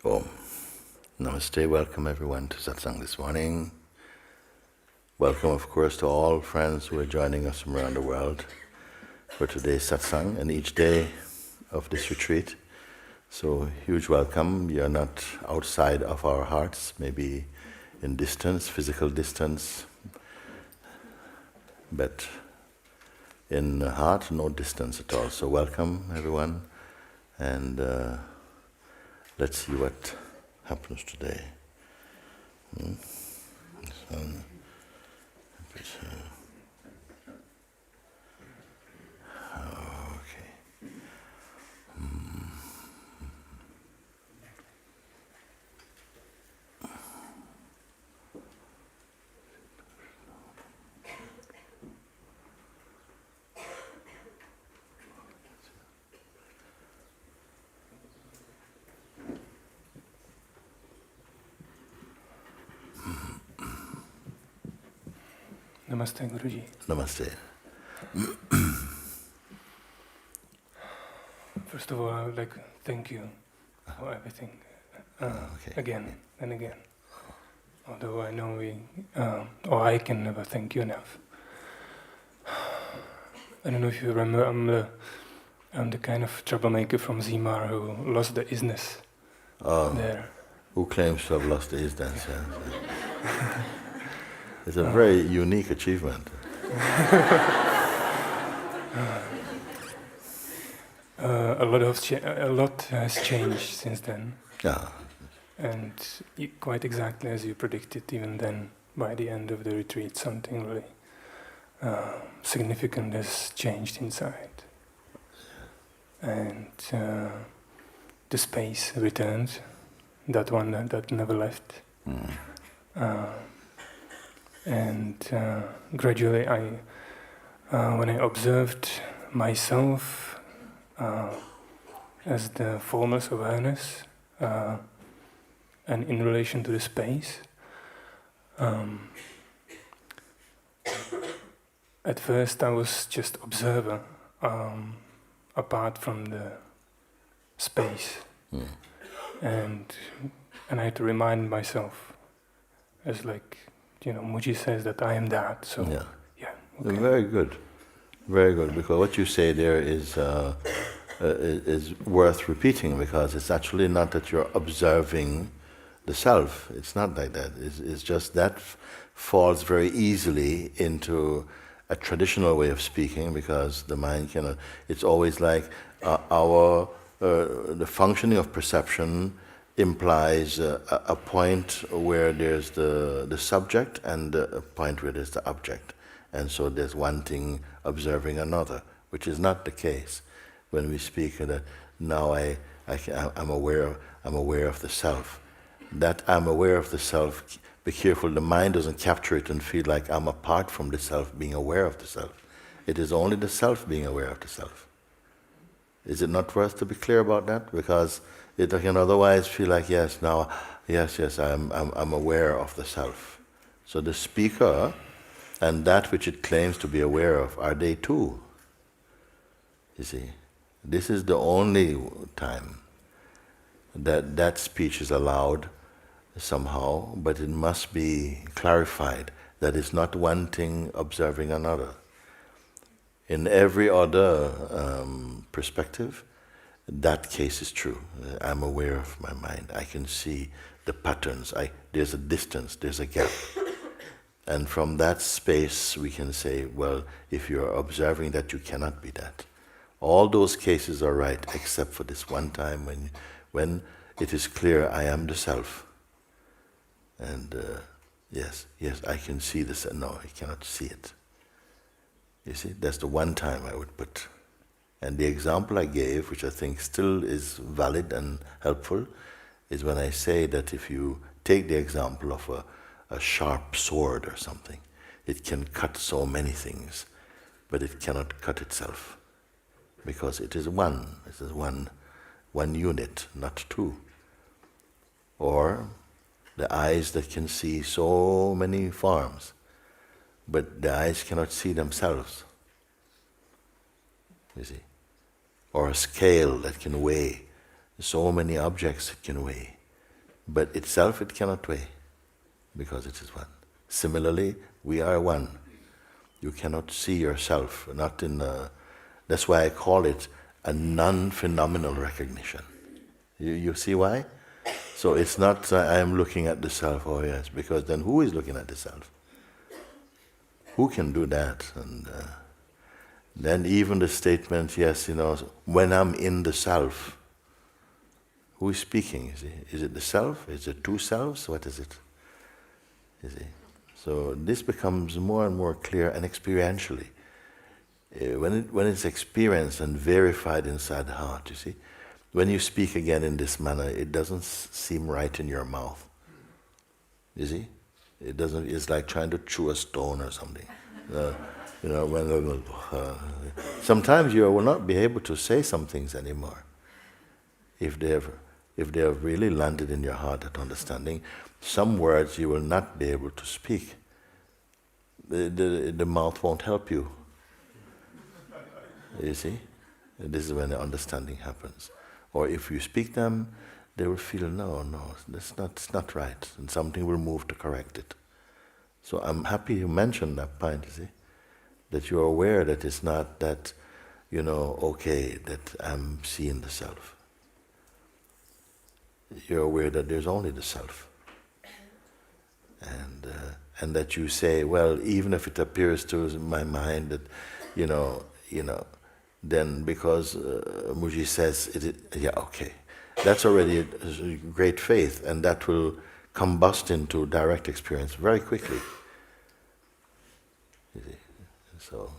Om. Namaste, welcome everyone to Satsang this morning. Welcome, of course, to all friends who are joining us from around the world for today's Satsang and each day of this retreat. So, huge welcome. You're not outside of our hearts, maybe in distance, physical distance, but in heart, no distance at all. So welcome everyone, and let's see what happens today. Namaste, Guruji. Namaste. First of all, I would like to thank you for everything, again and again. Although I know or I can never thank you enough. I don't know if you remember, I'm the kind of troublemaker from Zimar who lost the isness there. Who claims to have lost the isness? Yeah. It's a very unique achievement. A lot has changed since then. Yeah. And quite exactly as you predicted, even then, by the end of the retreat, something really significant has changed inside. And the space returned, that one that never left. And gradually, when I observed myself as the formless awareness, and in relation to the space, at first I was just observer, apart from the space, and I had to remind myself, as like, Mooji says that I am that, so yeah. Okay. Very good, very good. Because what you say there is worth repeating, because it's actually not that you're observing the self. It's not like that. It's just that falls very easily into a traditional way of speaking, because the mind cannot. It's always like the functioning of perception implies a point where there's the subject and a point where there's the object, and so there's one thing observing another, which is not the case when we speak that now I'm aware of the self. That I'm aware of the self. Be careful, the mind doesn't capture it and feel like I'm apart from the self being aware of the self. It is only the self being aware of the self. Is it not worth to be clear about that? Because it can otherwise feel like, yes, I'm aware of the self. So the speaker and that which it claims to be aware of, are they two? You see, this is the only time that speech is allowed somehow, but it must be clarified that it's not one thing observing another. In every other perspective, that case is true. I'm aware of my mind. I can see the patterns. There's a distance, there's a gap. And from that space we can say, well, if you're observing that, you cannot be that. All those cases are right, except for this one time when it is clear I am the self. And yes, I can see this. No, I cannot see it. You see, that's the one time I would put. And the example I gave, which I think still is valid and helpful, is when I say that if you take the example of a sharp sword or something, it can cut so many things, but it cannot cut itself, because it is one. It is one unit, not two. Or the eyes that can see so many forms, but the eyes cannot see themselves. You see? Or a scale that can weigh so many objects it can weigh, but itself it cannot weigh, because it is one. Similarly, we are one. You cannot see yourself, not in a, that's why I call it a non-phenomenal recognition. You see why? So it's not I am looking at the self, oh yes, because then who is looking at the self? Who can do that? And then even the statement, yes, when I'm in the self, who is speaking? Is it the self? Is it two selves? What is it? You see? So this becomes more and more clear, and experientially. When it's experienced and verified inside the heart, you see, when you speak again in this manner, it doesn't seem right in your mouth. You see? It doesn't. It's like trying to chew a stone or something. Sometimes you will not be able to say some things anymore. If they have really landed in your heart, that understanding, some words you will not be able to speak. The mouth won't help you. You see? This is when the understanding happens. Or if you speak them, they will feel, no, it's not right, and something will move to correct it. So I'm happy you mentioned that point, you see, that you're aware that it's not that, okay, that I'm seeing the self. You're aware that there's only the self. And that you say, well, even if it appears to my mind that, then because Mooji says, okay. That's already a great faith, and that will combust into direct experience very quickly. You see? So,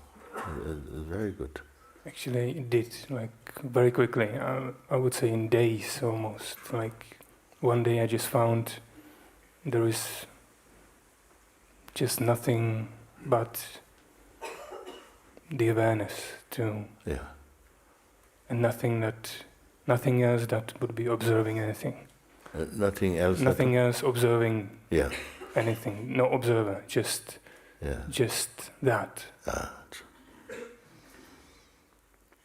it's very good. Actually, it did, very quickly. I would say in days almost. One day I just found there is just nothing but the awareness too. Yeah. And nothing else that would be observing anything. Nothing else. Nothing else observing. Yeah. Anything. No observer. Just that.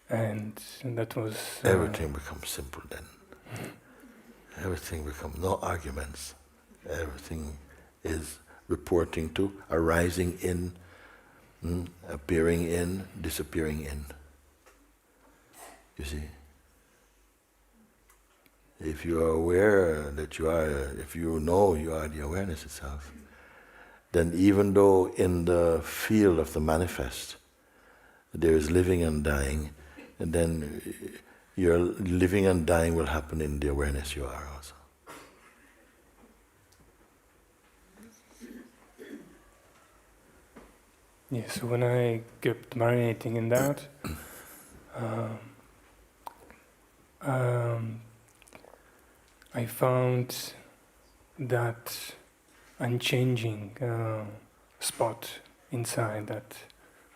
And that was. Everything becomes simple then. Everything becomes no arguments. Everything is reporting to, arising in, appearing in, disappearing in. You see? If you are aware that you are, if you know you are the awareness itself, then even though in the field of the manifest there is living and dying, and then your living and dying will happen in the awareness you are also. Yeah, so when I kept marinating in that, I found that unchanging spot inside that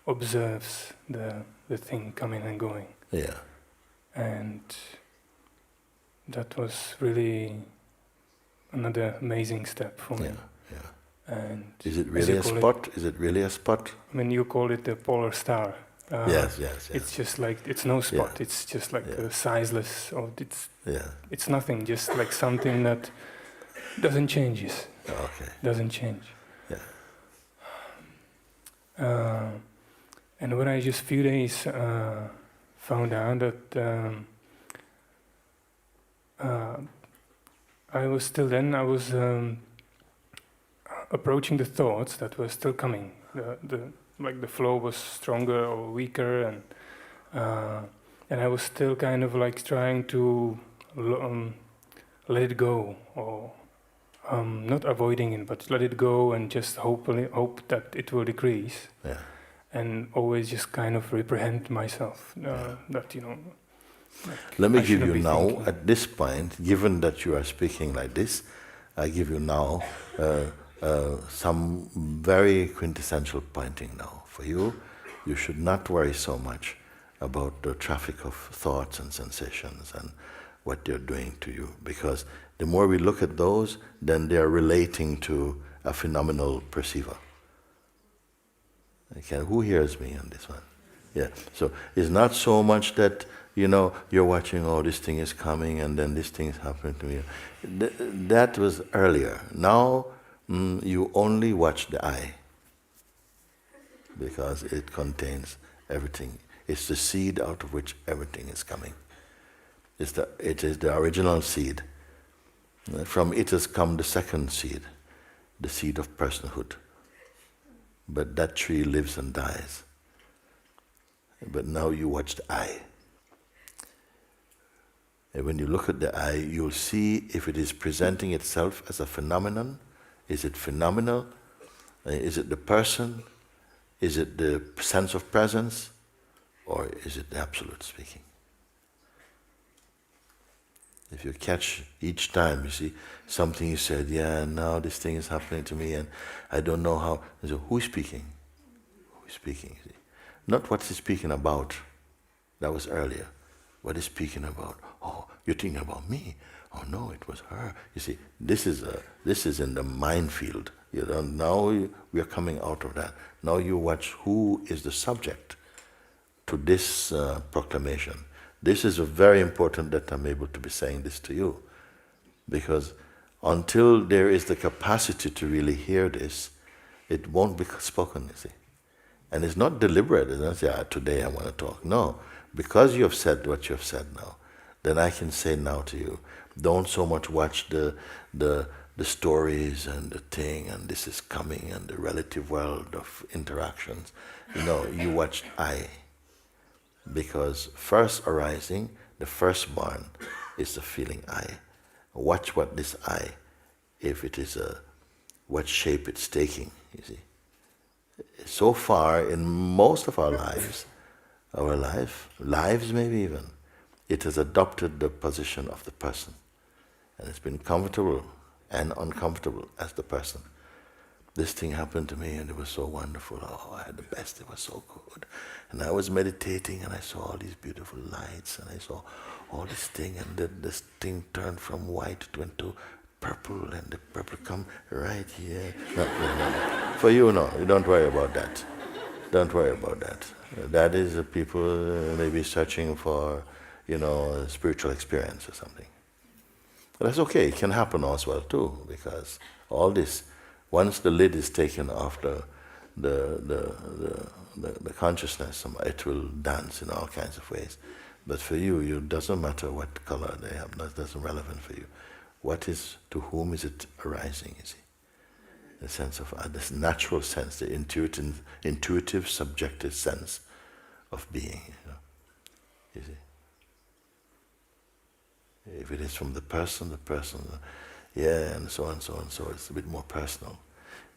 observes the thing coming and going. Yeah. And that was really another amazing step for me. Yeah. And is it really a spot? Is it really a spot? I mean, you call it the polar star. Yes. It's just it's no spot. Yeah. It's just a sizeless, or Yeah. It's nothing. Just something that doesn't change. Okay. Doesn't change. Yeah. And when I just few days found out that I was approaching the thoughts that were still coming. The flow was stronger or weaker, and I was still kind of trying to let it go, or not avoiding it, but let it go and just hope that it will decrease. Yeah. And always just kind of reprehend myself that Let me give you now, at this point, given that you are speaking like this, I give you now some very quintessential pointing now. For you, you should not worry so much about the traffic of thoughts and sensations and what they're doing to you, because the more we look at those, then they are relating to a phenomenal perceiver. Okay, who hears me on this one? Yeah. So it's not so much that you know, you're watching, oh, this thing is coming, and then this thing is happening to me. That was earlier. Now, you only watch the eye, because it contains everything. It's the seed out of which everything is coming. It is the original seed. From it has come the second seed, the seed of personhood. But that tree lives and dies. But now you watch the eye. And when you look at the eye, you'll see if it is presenting itself as a phenomenon. Is it phenomenal? Is it the person? Is it the sense of presence? Or is it the absolute speaking? If you catch each time, you see, something you said, yeah, now this thing is happening to me and I don't know how. So who's speaking? Who's speaking? See? Not what he's speaking about. That was earlier. What he's speaking about? Oh, you're thinking about me. Oh no, it was her. You see, this is in the minefield. You know, now we are coming out of that. Now you watch who is the subject to this proclamation. This is very important that I'm able to be saying this to you, because until there is the capacity to really hear this, it won't be spoken, you see. And it's not deliberate. It's not say, today I want to talk. No, because you have said what you have said now, then I can say now to you, don't so much watch the stories and the thing and this is coming and the relative world of interactions. No, you watch I. Because first arising, the firstborn is the feeling I. Watch what this I, if it is what shape it's taking, you see. So far, in most of our lives maybe even, it has adopted the position of the person. And it's been comfortable and uncomfortable as the person. This thing happened to me and it was so wonderful. Oh, I had the best, it was so good. And I was meditating and I saw all these beautiful lights and I saw all this thing and this thing turned from white into purple and the purple come right here. No. For you, no, you don't worry about that. Don't worry about that. That is people maybe searching for, a spiritual experience or something. But that's okay, it can happen as well too, because all this, once the lid is taken off the consciousness, it will dance in all kinds of ways. But for you, it doesn't matter what color they have, that doesn't relevant for you. What is, to whom is it arising, you see? The sense of, this natural sense, the intuitive, subjective sense of being, you see? If it is from the person, yeah, and so on, so it's a bit more personal.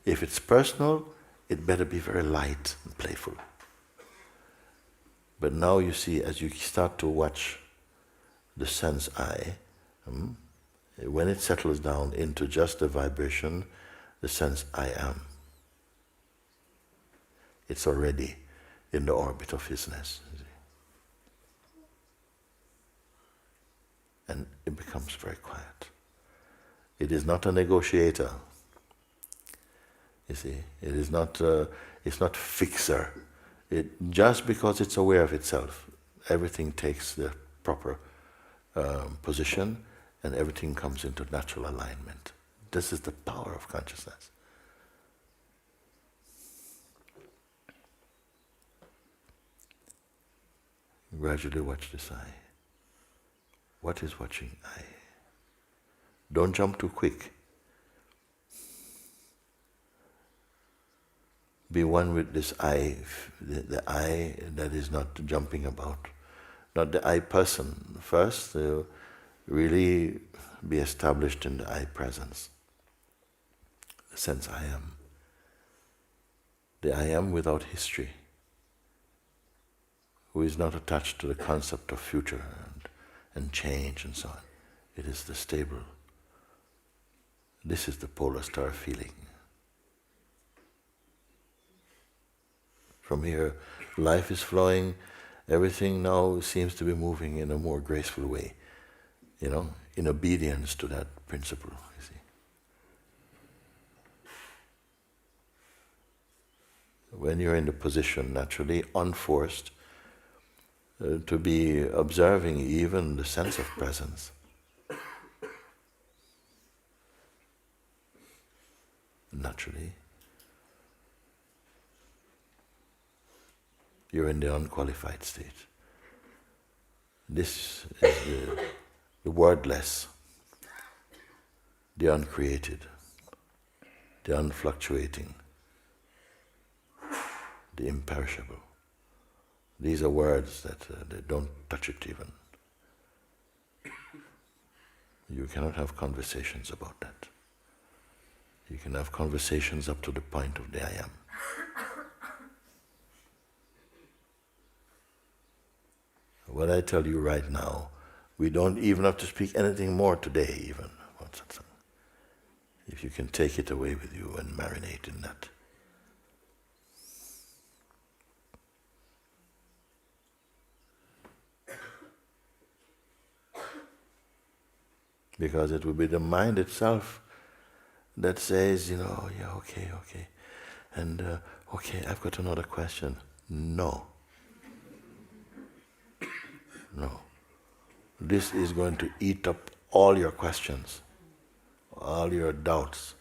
If it's personal, it better be very light and playful. But now you see, as you start to watch the sense I, when it settles down into just the vibration, the sense I am, it's already in the orbit of hisness. And it becomes very quiet. It is not a negotiator. You see, it is not. It's not fixer. Just because it's aware of itself, everything takes the proper position, and everything comes into natural alignment. This is the power of consciousness. Gradually watch this eye. What is watching eye? Don't jump too quick. Be one with this eye, the eye that is not jumping about. Not the I person. First, really be established in the I presence. The sense I am. The I am without history. Who is not attached to the concept of future and change and so on. It is the stable. This is the polar star feeling. From here, life is flowing, everything now seems to be moving in a more graceful way, in obedience to that principle, you see. When you're in the position, naturally, unforced, to be observing even the sense of presence. Naturally, you're in the unqualified state. This is the wordless, the uncreated, the unfluctuating, the imperishable. These are words that they don't touch it even. You cannot have conversations about that. You can have conversations up to the point of the I am. What I tell you right now, we don't even have to speak anything more today even about Satsang. If you can take it away with you and marinate in that. Because it will be the mind itself that says, yeah, okay, and okay, I've got another question. No. This is going to eat up all your questions, all your doubts.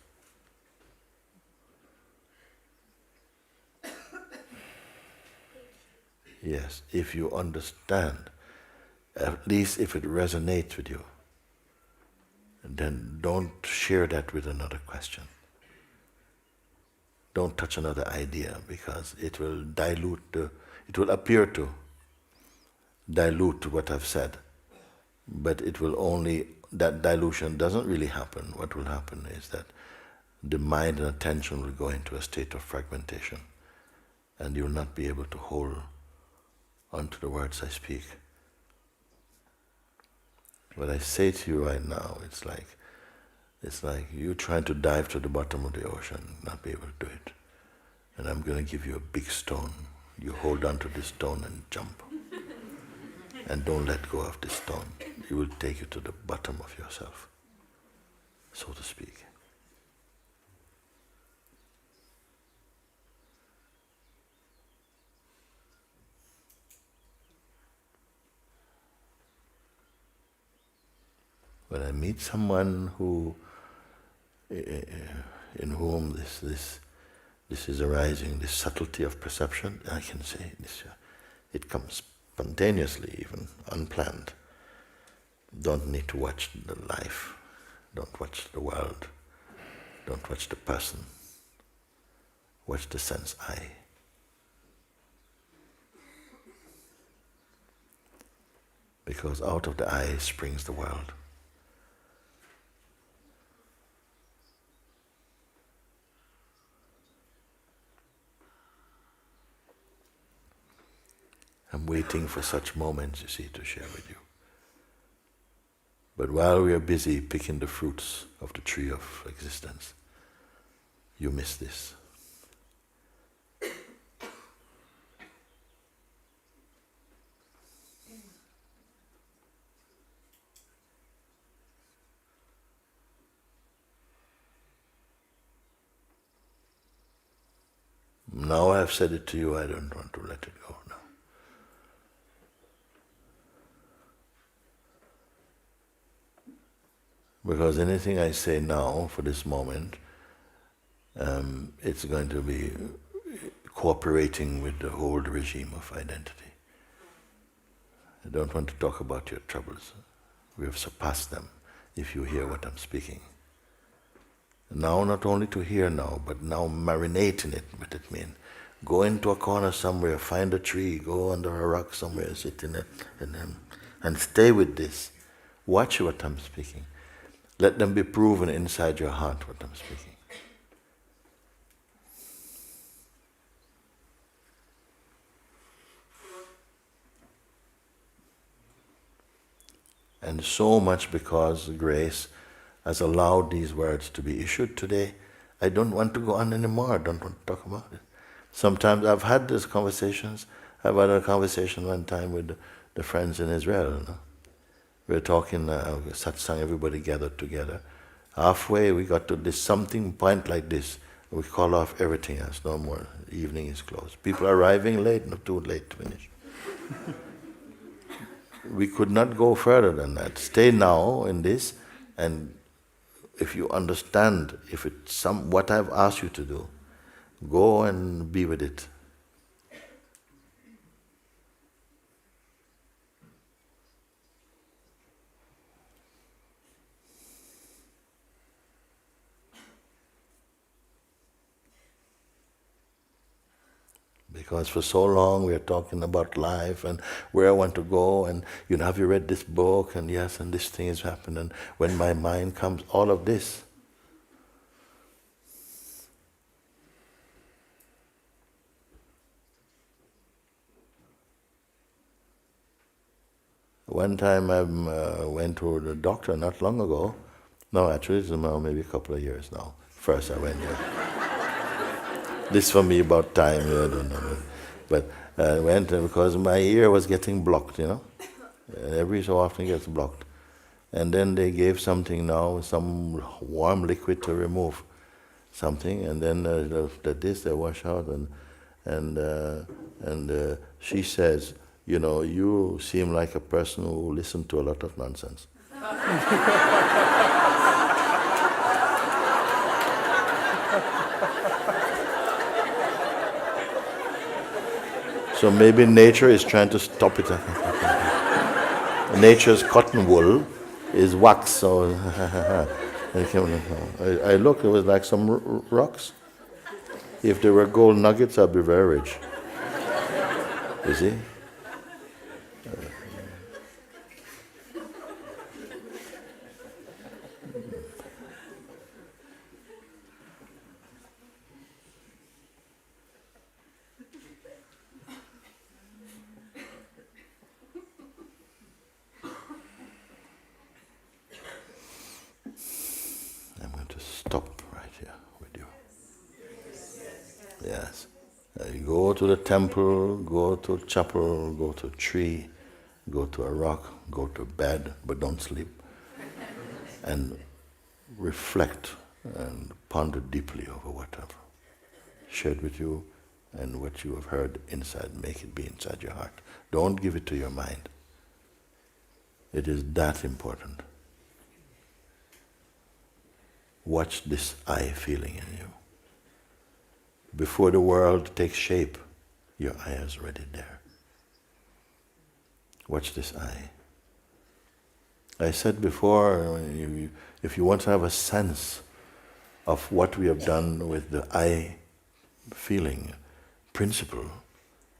Yes, if you understand, at least if it resonates with you, then don't share that with another question. Don't touch another idea, because it will it will appear to dilute what I've said, but it will only, that dilution doesn't really happen. What will happen is that the mind and attention will go into a state of fragmentation, and you'll not be able to hold onto the words I speak. What I say to you right now, it's like you trying to dive to the bottom of the ocean, not be able to do it. And I'm going to give you a big stone. You hold on to this stone and jump. And don't let go of this stone. It will take you to the bottom of yourself, so to speak. When I meet someone in whom this is arising, this subtlety of perception, I can say this. It comes spontaneously, even unplanned. Don't need to watch the life. Don't watch the world. Don't watch the person. Watch the sense I. Because out of the I springs the world. I'm waiting for such moments, you see, to share with you. But while we are busy picking the fruits of the tree of existence, you miss this. Now I've said it to you, I don't want to let it go now. Because anything I say now, for this moment, it's going to be cooperating with the old regime of identity. I don't want to talk about your troubles. We have surpassed them, if you hear what I'm speaking. Now, not only to hear now, but now marinate in it, what it means. Go into a corner somewhere, find a tree, go under a rock somewhere, sit in it, and stay with this. Watch what I'm speaking. Let them be proven inside your heart what I'm speaking. And so much because grace has allowed these words to be issued today, I don't want to go on anymore, I don't want to talk about it. Sometimes I've had these conversations. I've had a conversation one time with the friends in Israel. We were talking, Satsang, everybody gathered together. Halfway we got to this something point like this. We call off everything else, no more. The evening is closed. People are arriving late, not too late to finish. we could not go further than that. Stay now in this, and if you understand, if it's what I've asked you to do, go and be with it. Because for so long we are talking about life and where I want to go, and have you read this book, and yes, and this thing has happened, and when my mind comes, all of this. One time I went to the doctor not long ago. No, actually it's now maybe a couple of years now. First I went here. This for me about time, I don't know. But I went because my ear was getting blocked, Every so often it gets blocked. And then they gave something now, some warm liquid to remove something, and then they wash out, and she says, you seem like a person who listened to a lot of nonsense. So maybe nature is trying to stop it. Nature's cotton wool is wax, so I looked, it was like some rocks. If they were gold nuggets, I'd be very rich. You see? Stop right here with you. Yes. You go to the temple, go to a chapel, go to a tree, go to a rock, go to bed, but don't sleep. And reflect and ponder deeply over whatever shared with you, and what you have heard inside, make it be inside your heart. Don't give it to your mind. It is that important. Watch this I feeling in you. Before the world takes shape, your I is already there. Watch this I. I said before, if you want to have a sense of what we have done with the I feeling principle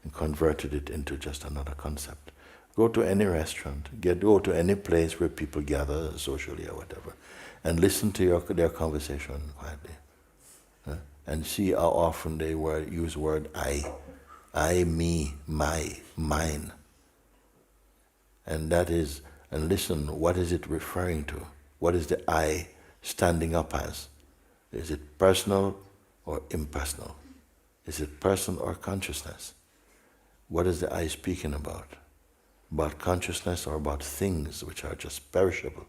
and converted it into just another concept, go to any restaurant, go to any place where people gather socially or whatever, and listen to their conversation quietly. And see how often they use word I, me, my, mine. And listen, what is it referring to? What is the I standing up as? Is it personal or impersonal? Is it person or consciousness? What is the I speaking about? About consciousness or about things which are just perishable?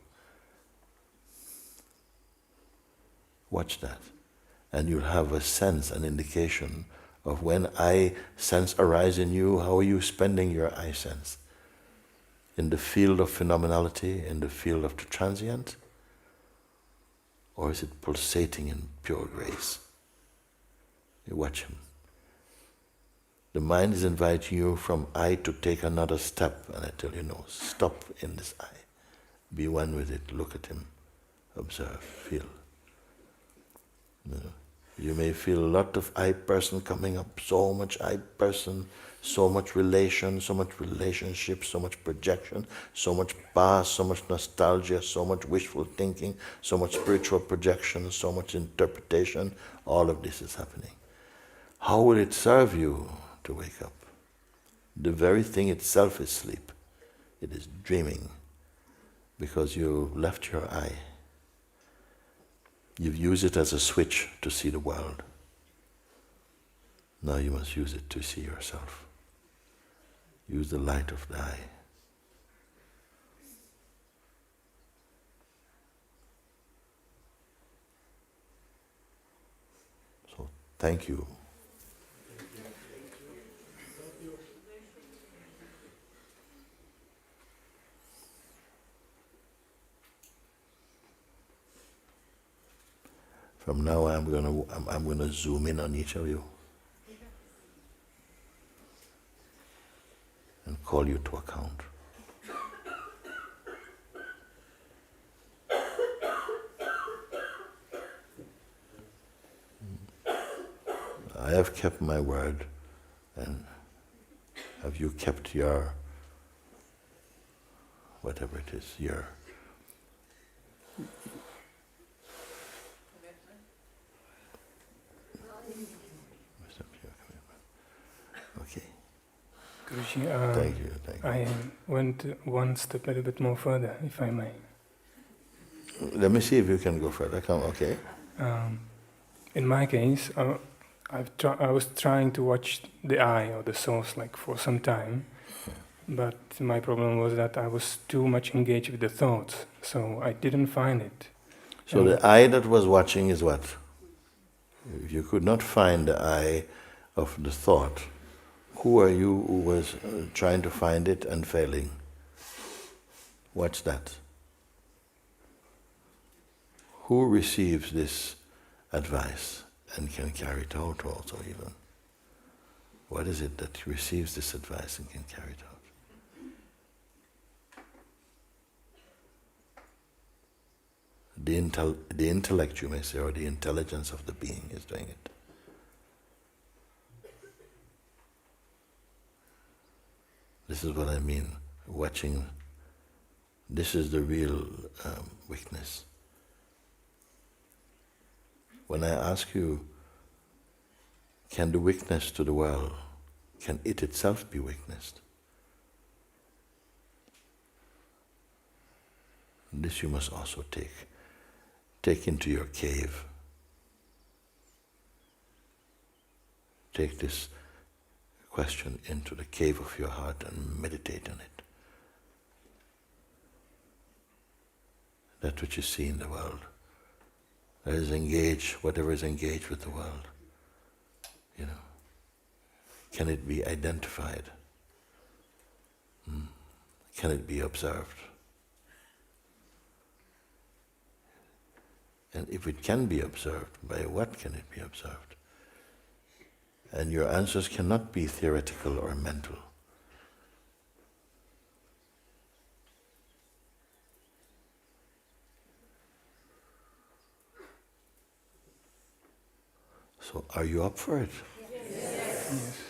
Watch that. And you'll have a sense, an indication of when I sense arise in you, how are you spending your I sense? In the field of phenomenality, in the field of the transient? Or is it pulsating in pure grace? You watch him. The mind is inviting you from I to take another step, and I tell you no, stop in this I. Be one with it, look at him, observe, feel. You may feel a lot of I person coming up, so much I person, so much relation, so much relationship, so much projection, so much past, so much nostalgia, so much wishful thinking, so much spiritual projection, so much interpretation. All of this is happening. How will it serve you to wake up? The very thing itself is sleep. It is dreaming, because you left your I. You've used it as a switch to see the world. Now you must use it to see yourself. Use the light of the I. So, thank you. From now on, I'm gonna zoom in on each of you and call you to account. I have kept my word, and have you kept your, whatever it is, your okay. Guruji, Thank you. I went one step a little bit more further, if I may. Let me see if you can go further. Come, okay. In my case, I was trying to watch the eye or the source like for some time, but my problem was that I was too much engaged with the thoughts, so I didn't find it. So the eye that was watching is what? If you could not find the eye of the thought, who are you who was trying to find it and failing? What's that? Who receives this advice and can carry it out also even? What is it that receives this advice and can carry it out? The intellect, you may say, or the intelligence of the being is doing it. This is what I mean, watching. This is the real weakness. When I ask you, can the witness to the world, can it itself be witnessed? This you must also take into your cave. Take this question into the cave of your heart and meditate on it. That which you see in the world, that is engaged, whatever is engaged with the world, can it be identified? Can it be observed? And if it can be observed, by what can it be observed? And your answers cannot be theoretical or mental. So, are you up for it? Yes.